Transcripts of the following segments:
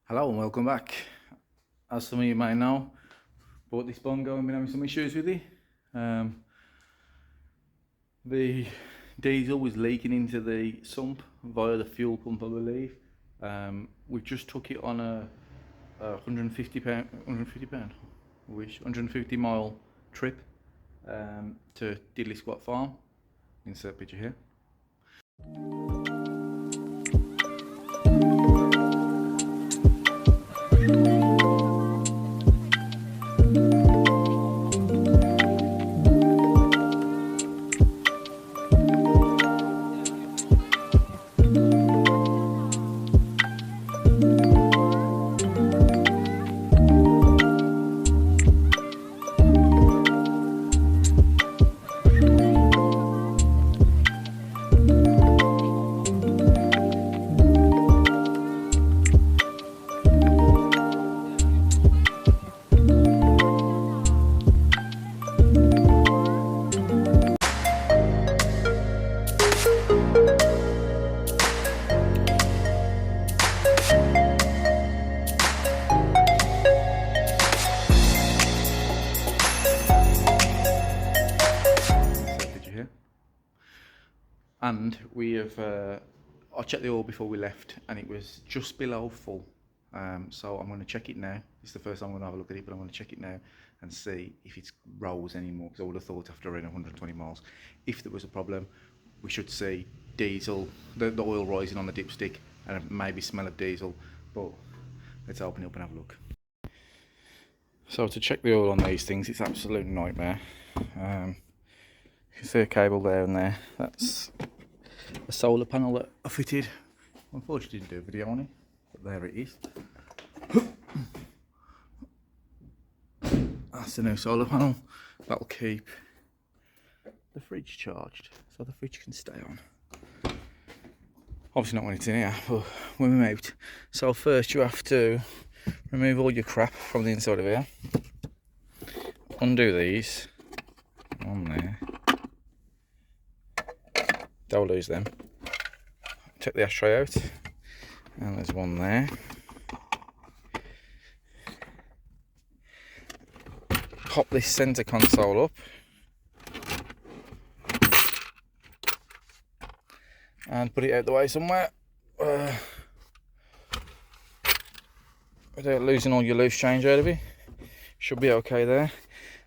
Hello and welcome back. As some of you may know, bought this bongo and been having some issues with it. The diesel was leaking into the sump via the fuel pump, I believe. We just took it on a 150 pound, which 150 mile trip to Diddley Squat Farm. Insert picture here. And we have, I checked the oil before we left and it was just below full. So I'm going to check it now. It's the first time I'm going to have a look at it, but I'm going to check it now and see if it's rolls anymore, because I would have thought after around 120 miles, if there was a problem, we should see diesel, the oil rising on the dipstick and maybe smell of diesel, but let's open it up and have a look. So to check the oil on these things, it's an absolute nightmare. You can see a cable there and there. That's a solar panel that I fitted. Unfortunately didn't do a video on it, but there it is. That's the new solar panel. That'll keep the fridge charged, so the fridge can stay on. Obviously not when it's in here, but when we're out. So first you have to remove all your crap from the inside of here. Undo these. On there. Don't lose them. Take the ashtray out, and there's one there. Pop this centre console up, and put it out the way somewhere without losing all your loose change out of it. Should be okay there.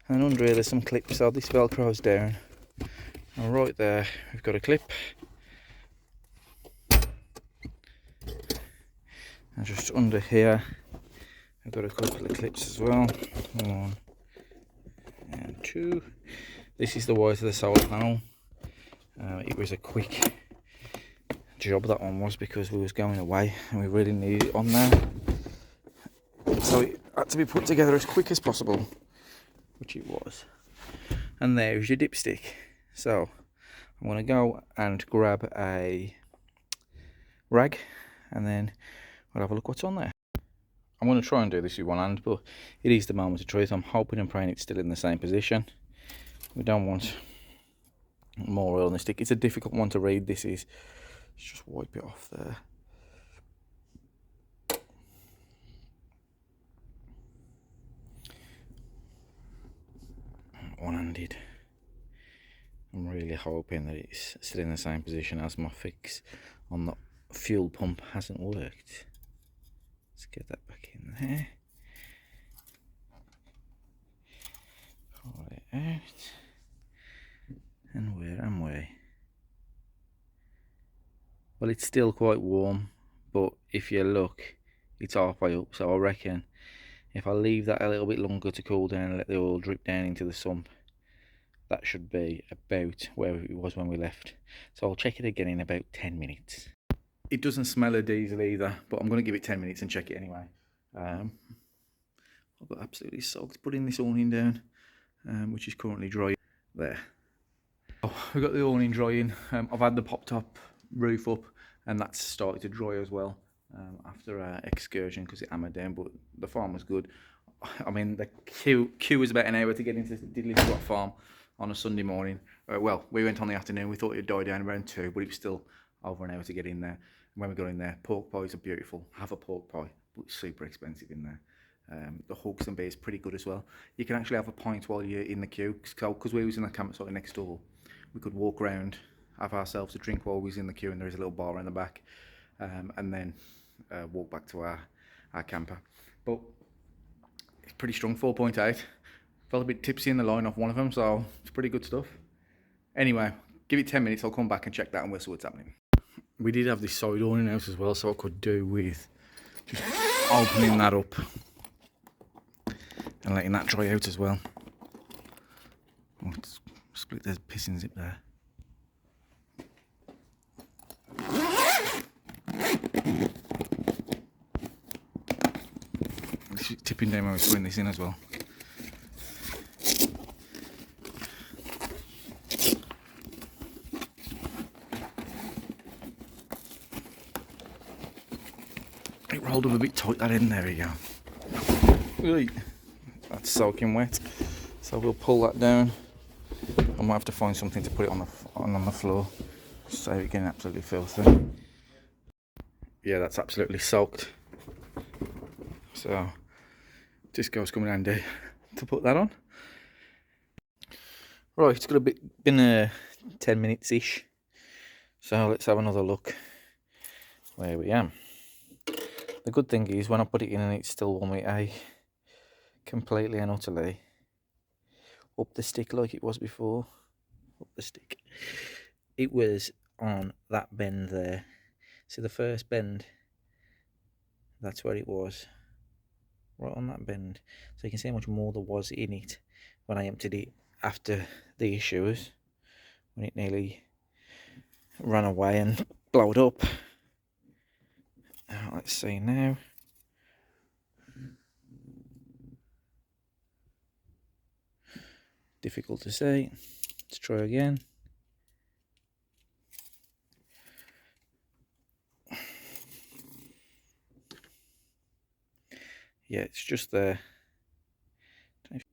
And under here there's some clips, so this velcro's down. And right there we've got a clip. And just under here I've got a couple of clips as well. 1 and 2. This is the wire to the solar panel. It was a quick job, that one was, because we was going away and we really needed it on there. So it had to be put together as quick as possible, which it was. And there's your dipstick. So I'm going to go and grab a rag and then we'll have a look what's on there. I'm going to try and do this with one hand, but it is the moment of truth. I'm hoping and praying it's still in the same position. We don't want more oil on the stick. It's a difficult one to read. This is. Let's just wipe it off there. One-handed. I'm really hoping that it's still in the same position, as my fix on the fuel pump hasn't worked. Let's get that back in there. Pull it out. And where am we? Well, it's still quite warm, but if you look, it's halfway up, so I reckon if I leave that a little bit longer to cool down and let the oil drip down into the sump, that should be about where it was when we left. So I'll check it again in about 10 minutes. It doesn't smell of diesel either, but I'm going to give it 10 minutes and check it anyway. I've got absolutely soaked putting this awning down, which is currently dry there. Oh, we've got the awning drying. I've had the pop top roof up and that's started to dry as well after our excursion, because it hammered down, but the farm was good. I mean, the queue was about an hour to get into Diddley Squat Farm on a Sunday morning. Well, we went on the afternoon. We thought it'd die down around 2, but it was still over an hour to get in there. When we got in there, pork pies are beautiful. Have a pork pie, but it's super expensive in there. The Hawks and Bay is pretty good as well. You can actually have a pint while you're in the queue. Because we was in the campsite next door, we could walk around, have ourselves a drink while we was in the queue, and there is a little bar in the back, and then walk back to our camper. But it's pretty strong, 4.8. Felt a bit tipsy in the line off one of them, so it's pretty good stuff. Anyway, give it 10 minutes, I'll come back and check that and we'll see what's happening. We did have this side door in the house as well, so I could do with just opening that up and letting that dry out as well. Oh, it's split the piston zip there. This is tipping down when I was putting this in as well. It rolled up a bit tight that end, there we go. Right. That's soaking wet, so we'll pull that down. I might have to find something to put it on the floor, so it getting absolutely filthy. Yeah, that's absolutely soaked. So Disco's coming handy to put that on. Right, it's been 10 minutes ish. So let's have another look where we am. The good thing is when I put it in and it still won't make completely and utterly up the stick like it was before. Up the stick. It was on that bend there. See the first bend? That's where it was. Right on that bend. So you can see how much more there was in it when I emptied it after the issues. When it nearly ran away and blowed up. Let's see now. Difficult to say. Let's try again. Yeah, it's just there. I've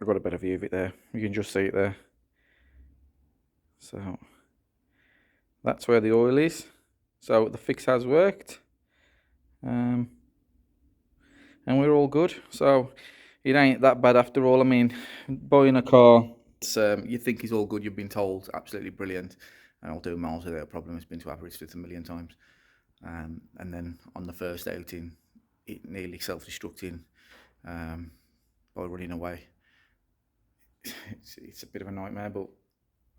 got a better view of it there. You can just see it there. So that's where the oil is. So the fix has worked. And we're all good. So it ain't that bad after all. I mean, buying a car, you think is all good. You've been told absolutely brilliant, and I'll do miles without a problem. It's been to Aberystwyth a million times. And then on the first outing, it nearly self-destructing by running away. It's a bit of a nightmare, but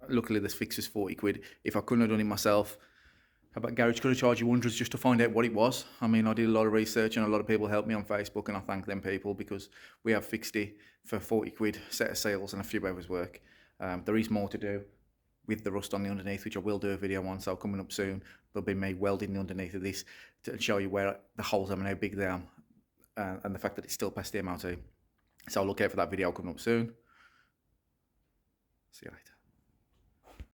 luckily this fix was 40 quid. If I couldn't have done it myself, how about garage could have charged you hundreds just to find out what it was. I mean, I did a lot of research and a lot of people helped me on Facebook, and I thank them people because we have fixed it for 40 quid, set of sales and a few hours work. There is more to do with the rust on the underneath, which I will do a video on, so coming up soon. There'll be me welding the underneath of this to show you where the holes are and how big they are, and the fact that it's still past the MOT. So look out for that video coming up soon. See you later.